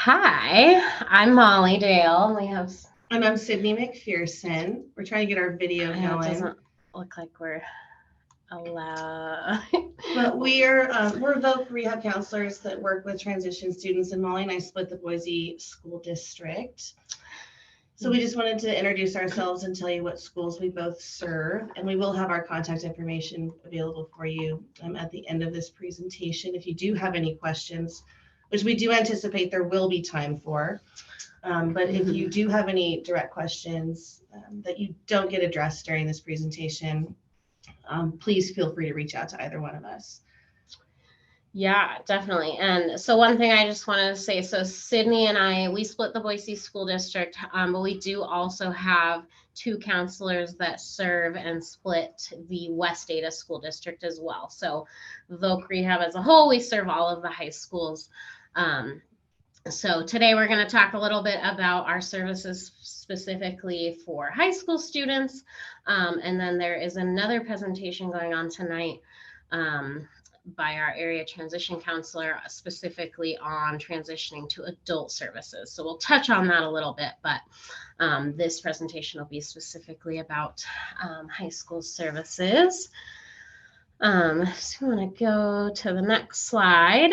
Hi, I'm Molly Dale. We have, And I'm Sydney McPhearson. We're trying to get our video I know it going. doesn't look like we're allowed. But we're both rehab counselors that work with transition students, and Molly and I split the Boise School District. So we just wanted to introduce ourselves and tell you what schools we both serve, and we will have our contact information available for you at the end of this presentation. If you do have any questions, which we do anticipate there will be time for, but if you do have any direct questions that you don't get addressed during this presentation, please feel free to reach out to either one of us. Yeah, definitely. And so one thing I just wanted to say, so Sydney and I, we split the Boise School District, but we do also have two counselors that serve and split the West Ada School District as well. So Voc Rehab as a whole, we serve all of the high schools. So today we're going to talk a little bit about our services specifically for high school students. And then there is another presentation going on tonight by our area transition counselor specifically on transitioning to adult services. So we'll touch on that a little bit, but this presentation will be specifically about high school services. So I'm going to go to the next slide.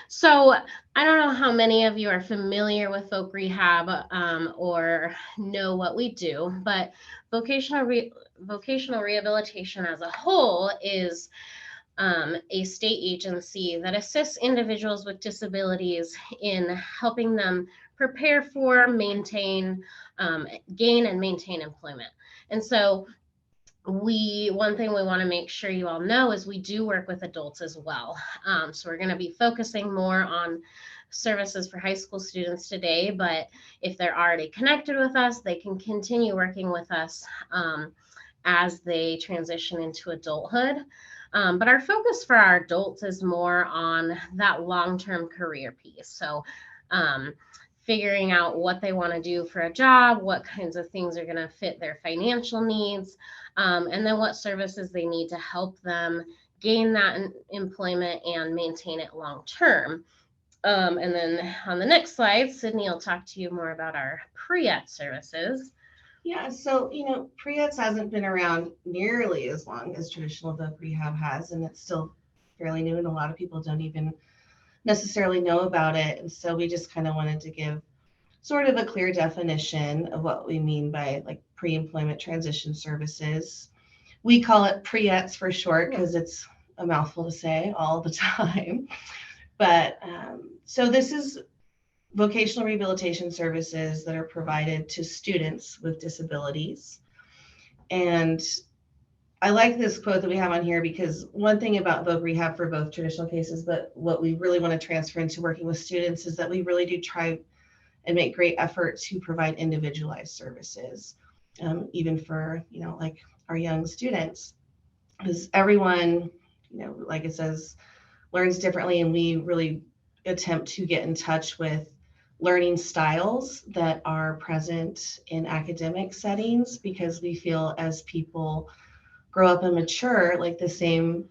So I don't know how many of you are familiar with Voc Rehab or know what we do, but vocational rehabilitation as a whole is a state agency that assists individuals with disabilities in helping them prepare for, maintain, gain and maintain employment. And so one thing we want to make sure you all know is we do work with adults as well. So we're going to be focusing more on services for high school students today, but if they're already connected with us, they can continue working with us as they transition into adulthood. But our focus for our adults is more on that long-term career piece. So figuring out what they want to do for a job, what kinds of things are going to fit their financial needs, and then what services they need to help them gain that employment and maintain it long term. And then on the next slide, Sydney will talk to you more about our pre-ET services. Yeah, so pre-ETS hasn't been around nearly as long as traditional Voc Rehab has, and it's still fairly new, and a lot of people don't even necessarily know about it. And so we just kind of wanted to give sort of a clear definition of what we mean by like pre-employment transition services. We call it pre-ETS for short because it's a mouthful to say all the time. But so this is vocational rehabilitation services that are provided to students with disabilities. And I like this quote that we have on here because one thing about Voc Rehab for both traditional cases, but what we really want to transfer into working with students is that we really do try and make great effort to provide individualized services, even for, like our young students, because everyone, like it says, learns differently, and we really attempt to get in touch with learning styles that are present in academic settings, because we feel as people grow up and mature, like the same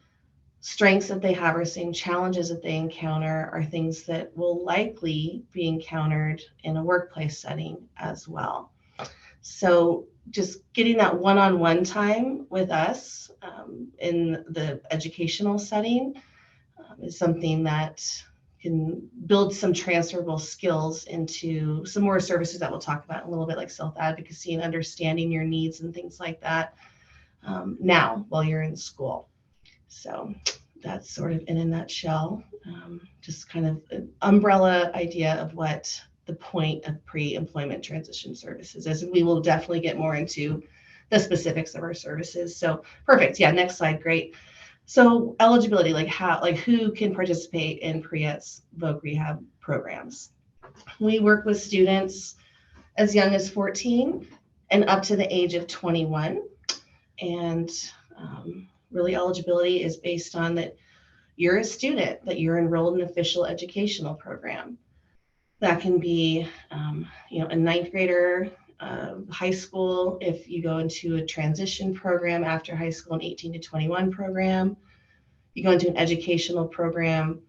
strengths that they have or same challenges that they encounter are things that will likely be encountered in a workplace setting as well. So just getting that one-on-one time with us in the educational setting is something that can build some transferable skills into some more services that we'll talk about in a little bit, like self-advocacy and understanding your needs and things like that now while you're in school. So that's sort of in a nutshell, just kind of an umbrella idea of what the point of pre-employment transition services is. And we will definitely get more into the specifics of our services. So perfect. Yeah, next slide. Great. So eligibility, like who can participate in pre-ETS Voc Rehab programs? We work with students as young as 14 and up to the age of 21. And really eligibility is based on that you're a student, that you're enrolled in an official educational program. That can be, a ninth grader, high school, if you go into a transition program after high school, an 18 to 21 program. You go into an educational program,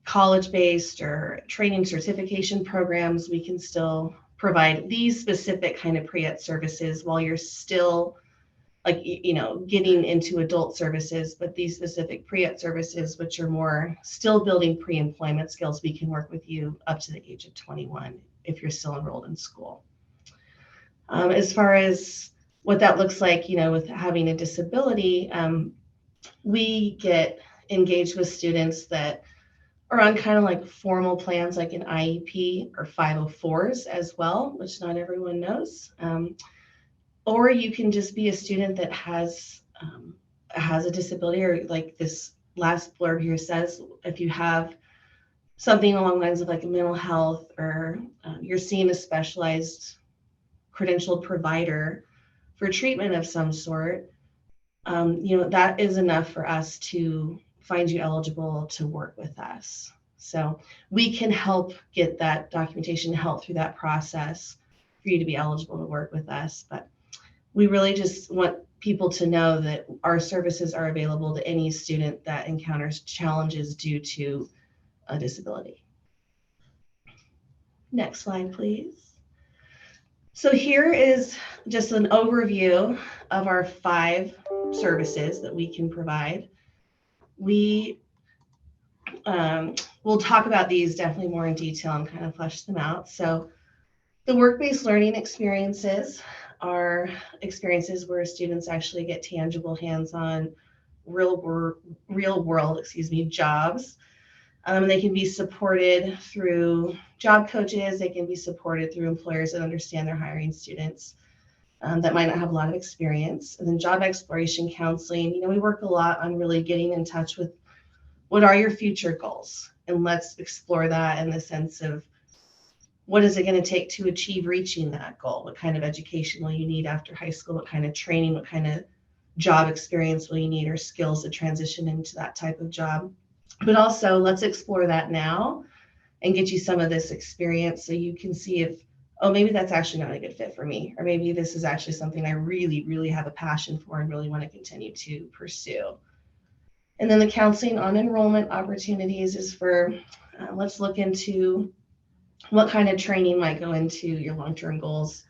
college-based or training certification programs, we can still provide these specific kind of pre-ed services while you're still like, getting into adult services, but these specific pre-ed services, which are more still building pre-employment skills, we can work with you up to the age of 21 if you're still enrolled in school. As far as what that looks like, with having a disability, we get engaged with students that are on kind of like formal plans like an IEP or 504s as well, which not everyone knows. Or you can just be a student that has a disability, or like this last blurb here says, if you have something along the lines of like mental health, or you're seeing a specialized credentialed provider for treatment of some sort, that is enough for us to find you eligible to work with us. So we can help get that documentation, help through that process for you to be eligible to work with us. But we really just want people to know that our services are available to any student that encounters challenges due to a disability. Next slide, please. So here is just an overview of our 5 services that we can provide. We will talk about these definitely more in detail and kind of flesh them out. So the work-based learning experiences are experiences where students actually get tangible, hands-on, real world jobs. They can be supported through job coaches. They can be supported through employers that understand they're hiring students that might not have a lot of experience. And then job exploration counseling, we work a lot on really getting in touch with what are your future goals? And let's explore that in the sense of what is it going to take to achieve reaching that goal? What kind of education will you need after high school? What kind of training? What kind of job experience will you need, or skills to transition into that type of job? But also, let's explore that now and get you some of this experience so you can see if, oh, maybe that's actually not a good fit for me, or maybe this is actually something I really, really have a passion for and really want to continue to pursue. And then the counseling on enrollment opportunities is for, let's look into what kind of training might go into your long-term goals.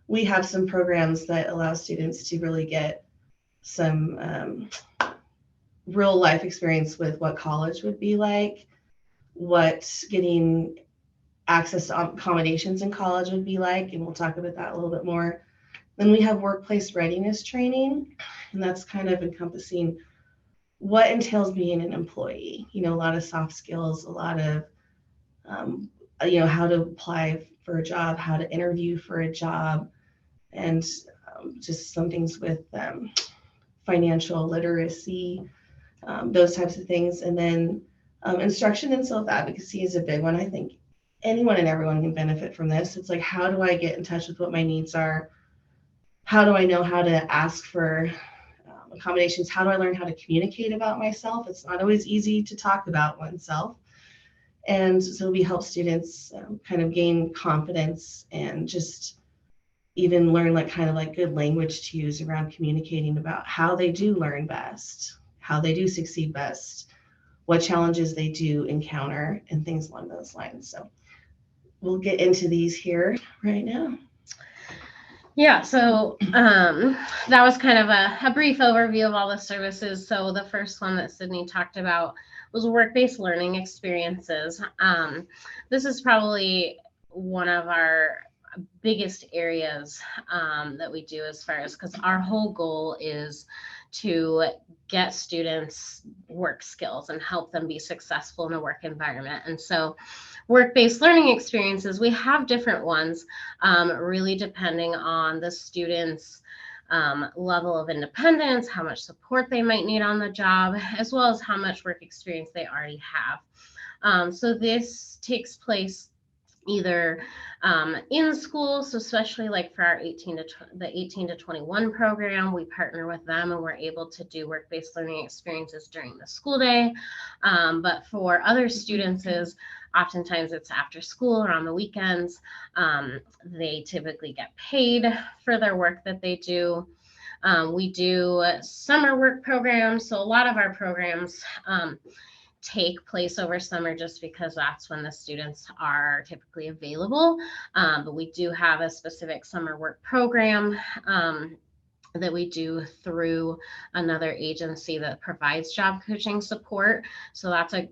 We have some programs that allow students to really get some real life experience with what college would be like, what getting access to accommodations in college would be like, and we'll talk about that a little bit more. Then we have workplace readiness training, and that's kind of encompassing what entails being an employee. A lot of soft skills, a lot of how to apply for a job, how to interview for a job, and just some things with financial literacy, those types of things. And then instruction and self-advocacy is a big one. I think anyone and everyone can benefit from this. It's like, how do I get in touch with what my needs are? How do I know how to ask for accommodations? How do I learn how to communicate about myself? It's not always easy to talk about oneself. And so we help students kind of gain confidence and just even learn kind of good language to use around communicating about how they do learn best, how they do succeed best, what challenges they do encounter, and things along those lines. So we'll get into these here right now. Yeah, so that was kind of a brief overview of all the services. So the first one that Sydney talked about was work-based learning experiences. This is probably one of our biggest areas that we do, as far as, because our whole goal is to get students work skills and help them be successful in a work environment. And so work-based learning experiences, we have different ones, really depending on the student's level of independence, how much support they might need on the job, as well as how much work experience they already have. So this takes place either in school, so especially for our 18 to 21 program, we partner with them and we're able to do work-based learning experiences during the school day. But for other students, oftentimes it's after school or on the weekends. They typically get paid for their work that they do. We do summer work programs. So a lot of our programs take place over summer just because that's when the students are typically available. But we do have a specific summer work program that we do through another agency that provides job coaching support. So that's a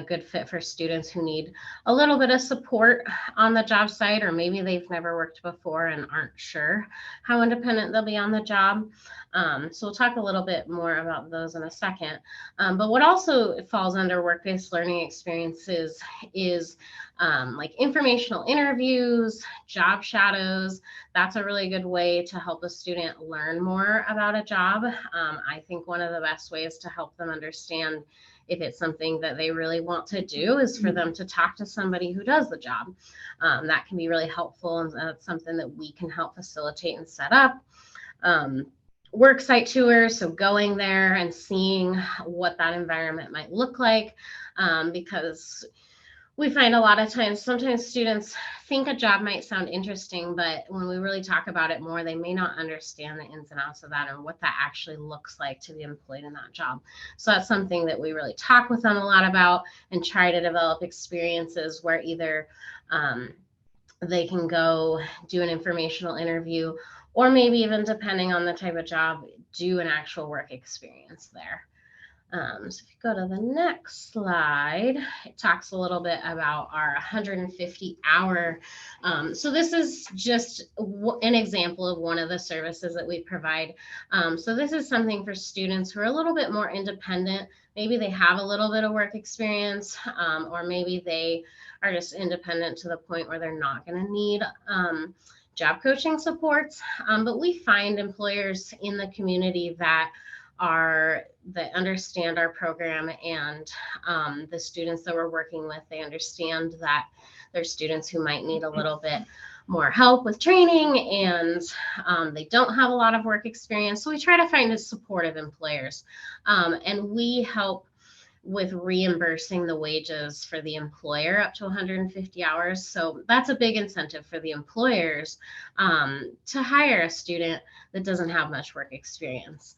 good fit for students who need a little bit of support on the job site, or maybe they've never worked before and aren't sure how independent they'll be on the job. So we'll talk a little bit more about those in a second. But what also falls under work-based learning experiences is like informational interviews, job shadows. That's a really good way to help a student learn more about a job. I think one of the best ways to help them understand if it's something that they really want to do is for them to talk to somebody who does the job. That can be really helpful, and that's something that we can help facilitate and set up. Work site tours, so going there and seeing what that environment might look like, because we find a lot of times, sometimes students think a job might sound interesting, but when we really talk about it more, they may not understand the ins and outs of that and what that actually looks like to be employed in that job. So that's something that we really talk with them a lot about and try to develop experiences where either they can go do an informational interview, or maybe even depending on the type of job, do an actual work experience there. So if you go to the next slide, it talks a little bit about our 150-hour. So this is just an example of one of the services that we provide. So this is something for students who are a little bit more independent. Maybe they have a little bit of work experience, or maybe they are just independent to the point where they're not going to need job coaching supports. But we find employers in the community that understand our program, and the students that we're working with, they understand that there's students who might need a little bit more help with training, and they don't have a lot of work experience. So we try to find supportive employers, and we help with reimbursing the wages for the employer up to 150 hours. So that's a big incentive for the employers to hire a student that doesn't have much work experience.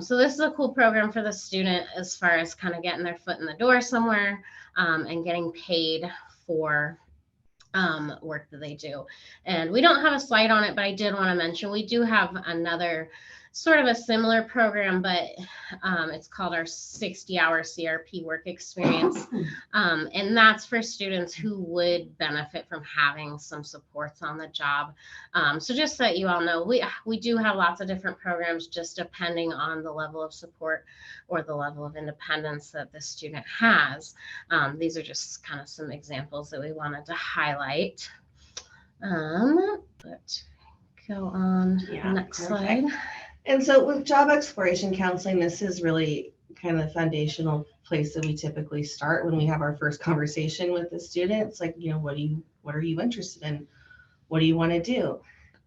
So this is a cool program for the student as far as kind of getting their foot in the door somewhere, and getting paid for work that they do. And we don't have a slide on it, but I did want to mention we do have another sort of a similar program, but it's called our 60-hour CRP work experience. And that's for students who would benefit from having some supports on the job. So just so that you all know, we do have lots of different programs, just depending on the level of support or the level of independence that the student has. These are just kind of some examples that we wanted to highlight. But go on to the next slide. And so with job exploration counseling, this is really kind of the foundational place that we typically start when we have our first conversation with the student. It's like, what are you interested in? What do you want to do?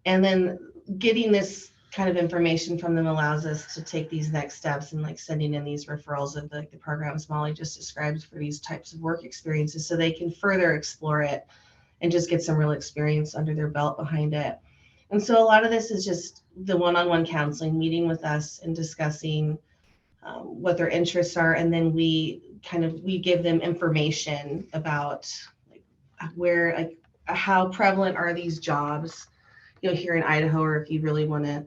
And then getting this kind of information from them allows us to take these next steps, and like sending in these referrals of the programs Molly just described for these types of work experiences, so they can further explore it and just get some real experience under their belt behind it. And so a lot of this is just the one-on-one counseling, meeting with us and discussing what their interests are. And then we give them information about how prevalent are these jobs, here in Idaho, or if you really want to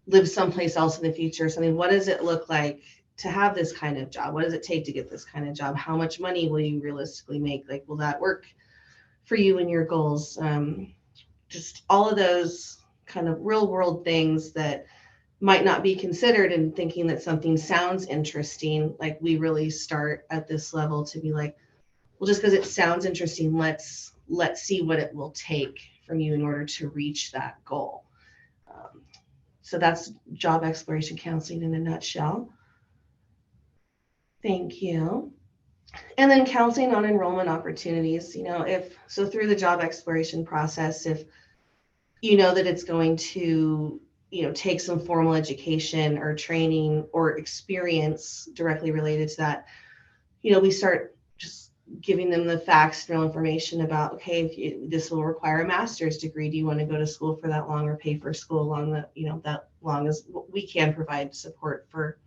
live someplace else in the future, something, what does it look like to have this kind of job? What does it take to get this kind of job? How much money will you realistically make? Like, will that work for you and your goals? Just all of those kind of real world things that might not be considered, and thinking that something sounds interesting. Like, we really start at this level to be like, well, just because it sounds interesting, let's see what it will take from you in order to reach that goal. So that's job exploration counseling in a nutshell. Thank you. And then counseling on enrollment opportunities, through the job exploration process, if you know that it's going to, take some formal education or training or experience directly related to that, we start just giving them the facts, real information about, okay, this will require a master's degree. Do you want to go to school for that long, or pay for school that long as we can provide support for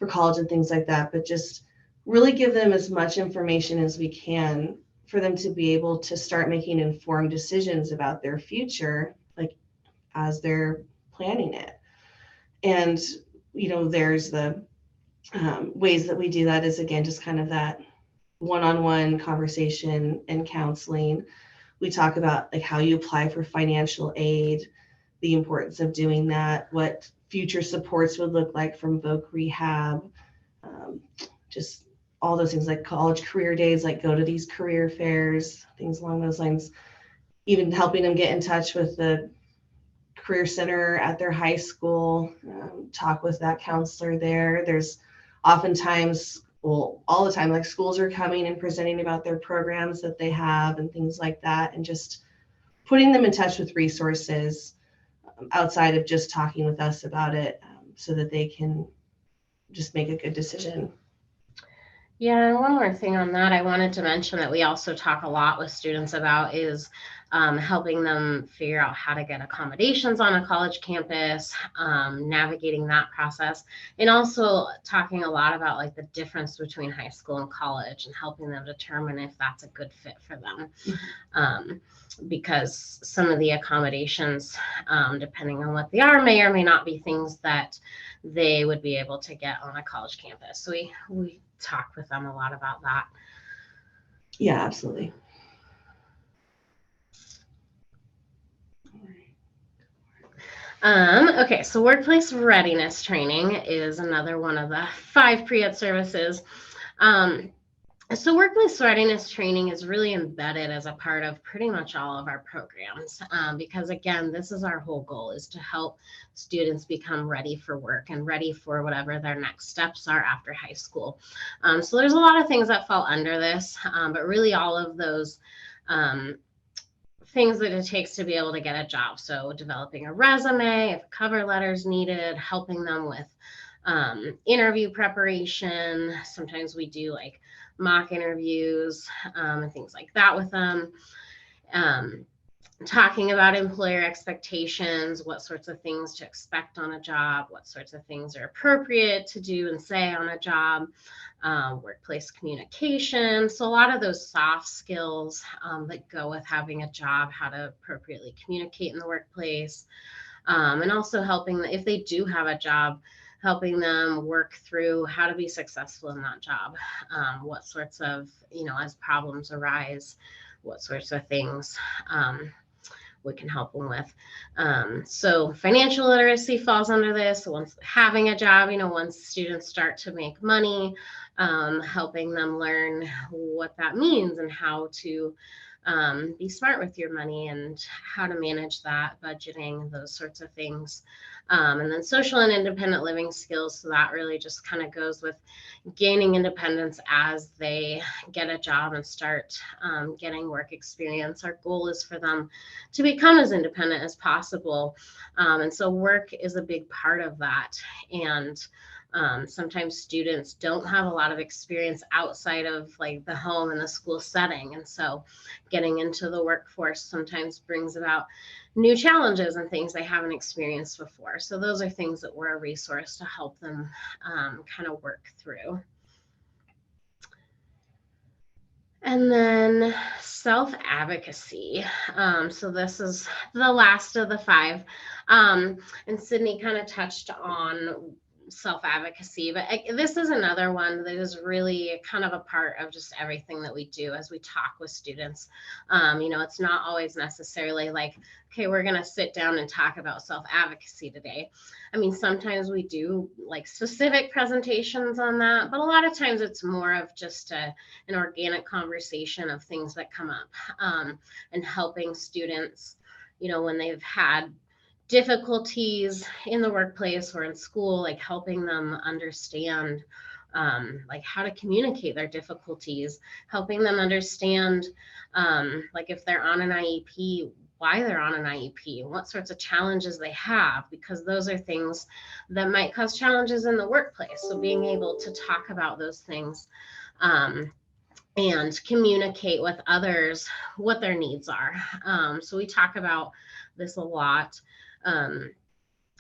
college and things like that? But just really give them as much information as we can for them to be able to start making informed decisions about their future, like as they're planning it. And, there's the ways that we do that is, again, just kind of that one-on-one conversation and counseling. We talk about like how you apply for financial aid, the importance of doing that, what future supports would look like from Voc Rehab, um, just all those things like college career days, like go to these career fairs, things along those lines, even helping them get in touch with the career center at their high school, talk with that counselor there. There's oftentimes, well, all the time, like schools are coming and presenting about their programs that they have and things like that, and just putting them in touch with resources outside of just talking with us about it, so that they can just make a good decision. Yeah, and one more thing on that, I wanted to mention that we also talk a lot with students about is helping them figure out how to get accommodations on a college campus, navigating that process, and also talking a lot about like the difference between high school and college and helping them determine if that's a good fit for them. Because some of the accommodations, depending on what they are, may or may not be things that they would be able to get on a college campus. So we talk with them a lot about that. Yeah, absolutely. Okay, so workplace readiness training is another one of the 5 pre-ed services. So workplace readiness training is really embedded as a part of pretty much all of our programs, because again, this is our whole goal, is to help students become ready for work and ready for whatever their next steps are after high school. So there's a lot of things that fall under this, but really all of those things that it takes to be able to get a job. So developing a resume, if cover letters needed, helping them with interview preparation. Sometimes we do like mock interviews and things like that with them. Talking about employer expectations, what sorts of things to expect on a job, what sorts of things are appropriate to do and say on a job, workplace communication. So a lot of those soft skills that go with having a job, how to appropriately communicate in the workplace, and also helping, if they do have a job, helping them work through how to be successful in that job, what sorts of, as problems arise, what sorts of things we can help them with. So financial literacy falls under this. So once having a job, once students start to make money, helping them learn what that means and how to be smart with your money and how to manage that, budgeting, those sorts of things. And then social and independent living skills. So that really just kind of goes with gaining independence as they get a job and start getting work experience. Our goal is for them to become as independent as possible. And so work is a big part of that. And sometimes students don't have a lot of experience outside of like the home and the school setting. And so getting into the workforce sometimes brings about new challenges and things they haven't experienced before. So those are things that we're a resource to help them kind of work through. And then self-advocacy. So this is the last of the 5. And Sydney kind of touched on self-advocacy, but this is another one that is really kind of a part of just everything that we do as we talk with students. It's not always necessarily like, okay, we're going to sit down and talk about self-advocacy today. I mean, sometimes we do like specific presentations on that, but a lot of times it's more of just an organic conversation of things that come up, and helping students, when they've had difficulties in the workplace or in school, like helping them understand like how to communicate their difficulties, helping them understand like if they're on an IEP, why they're on an IEP, and what sorts of challenges they have, because those are things that might cause challenges in the workplace. So being able to talk about those things and communicate with others what their needs are. So we talk about this a lot.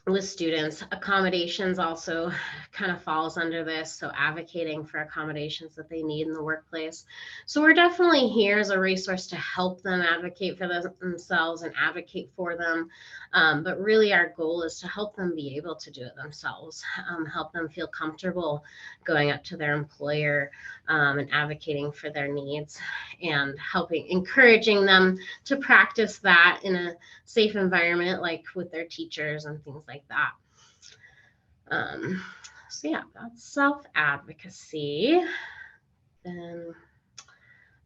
with students. Accommodations also kind of falls under this, so advocating for accommodations that they need in the workplace. So we're definitely here as a resource to help them advocate for themselves and advocate for them. But really our goal is to help them be able to do it themselves, help them feel comfortable going up to their employer and advocating for their needs, and encouraging them to practice that in a safe environment, like with their teachers and things like that. So yeah, that's self-advocacy. Then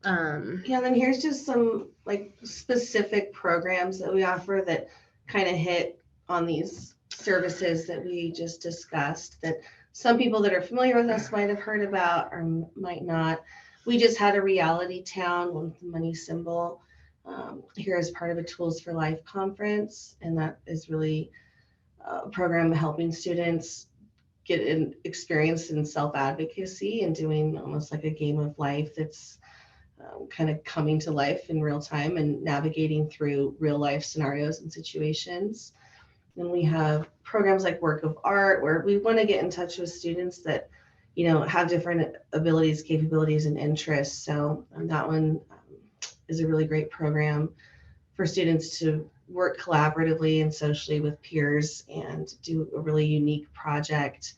then here's just some like specific programs that we offer that kind of hit on these services that we just discussed, that some people that are familiar with us might have heard about or might not. We just had a reality town with the money symbol here as part of a Tools for Life conference, and that is really a program helping students get an experience in self-advocacy and doing almost like a game of life that's kind of coming to life in real time and navigating through real life scenarios and situations. Then we have programs like Work of Art, where we want to get in touch with students that, have different abilities, capabilities, and interests. So that one is a really great program for students to work collaboratively and socially with peers and do a really unique project.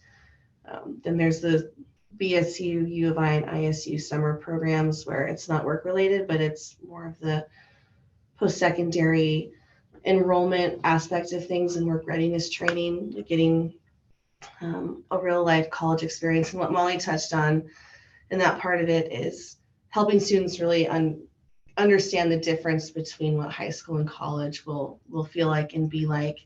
Then there's the BSU, U of I, and ISU summer programs where it's not work related, but it's more of the post-secondary enrollment aspect of things and work readiness training, getting a real life college experience. And what Molly touched on in that part of it is helping students really understand the difference between what high school and college will feel like and be like,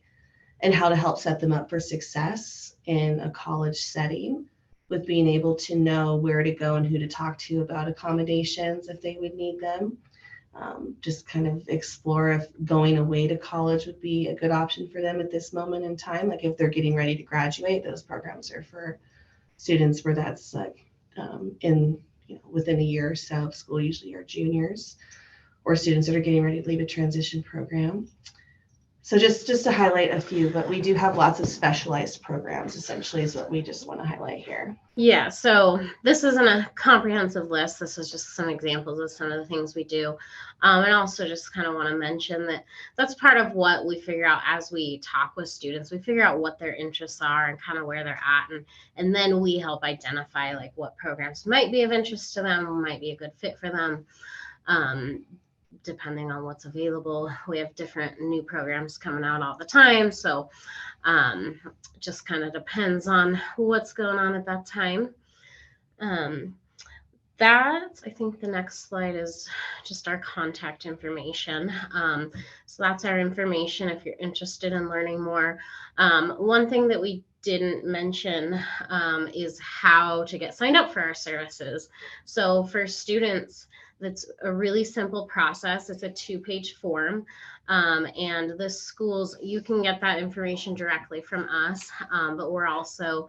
and how to help set them up for success in a college setting, with being able to know where to go and who to talk to about accommodations if they would need them. Just kind of explore if going away to college would be a good option for them at this moment in time. Like if they're getting ready to graduate, those programs are for students where that's like within a year or so of school, usually are juniors, or students that are getting ready to leave a transition program. So just to highlight a few, but we do have lots of specialized programs, essentially, is what we just want to highlight here. Yeah, so this isn't a comprehensive list. This is just some examples of some of the things we do. And also just kind of want to mention that that's part of what we figure out as we talk with students. We figure out what their interests are and kind of where they're at. And then we help identify like what programs might be of interest to them, might be a good fit for them. Depending on what's available. We have different new programs coming out all the time. So just kind of depends on what's going on at that time. I think the next slide is just our contact information. So that's our information if you're interested in learning more. One thing that we didn't mention is how to get signed up for our services. So for students, that's a really simple process. It's a 2-page form. And the schools, you can get that information directly from us, but we're also,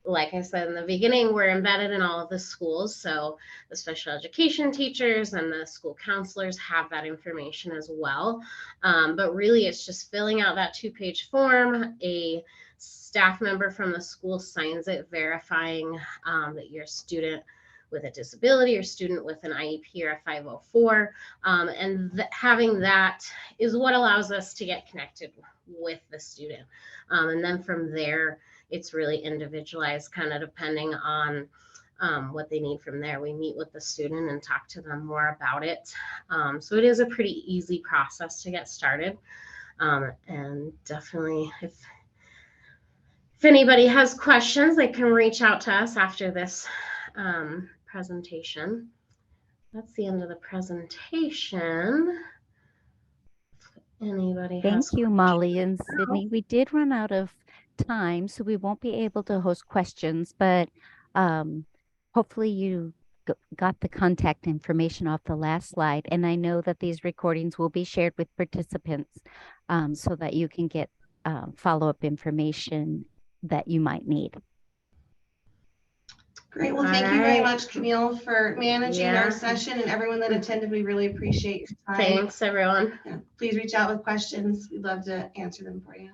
like I said in the beginning, we're embedded in all of the schools. So the special education teachers and the school counselors have that information as well. But really, it's just filling out that 2-page form. A staff member from the school signs it, verifying that you're a student with a disability or student with an IEP or a 504. And having that is what allows us to get connected with the student. And then from there, it's really individualized, kind of depending on what they need from there. We meet with the student and talk to them more about it. So it is a pretty easy process to get started. And definitely, if anybody has questions, they can reach out to us after this presentation. That's the end of the presentation. Anybody has Thank you, Molly and Sydney. We did run out of time, so we won't be able to host questions, but hopefully you got the contact information off the last slide. And I know that these recordings will be shared with participants so that you can get follow-up information that you might need. Great. Well, thank you very much, Camille, for managing our session, and everyone that attended. We really appreciate your time. Thanks, everyone. Please reach out with questions. We'd love to answer them for you.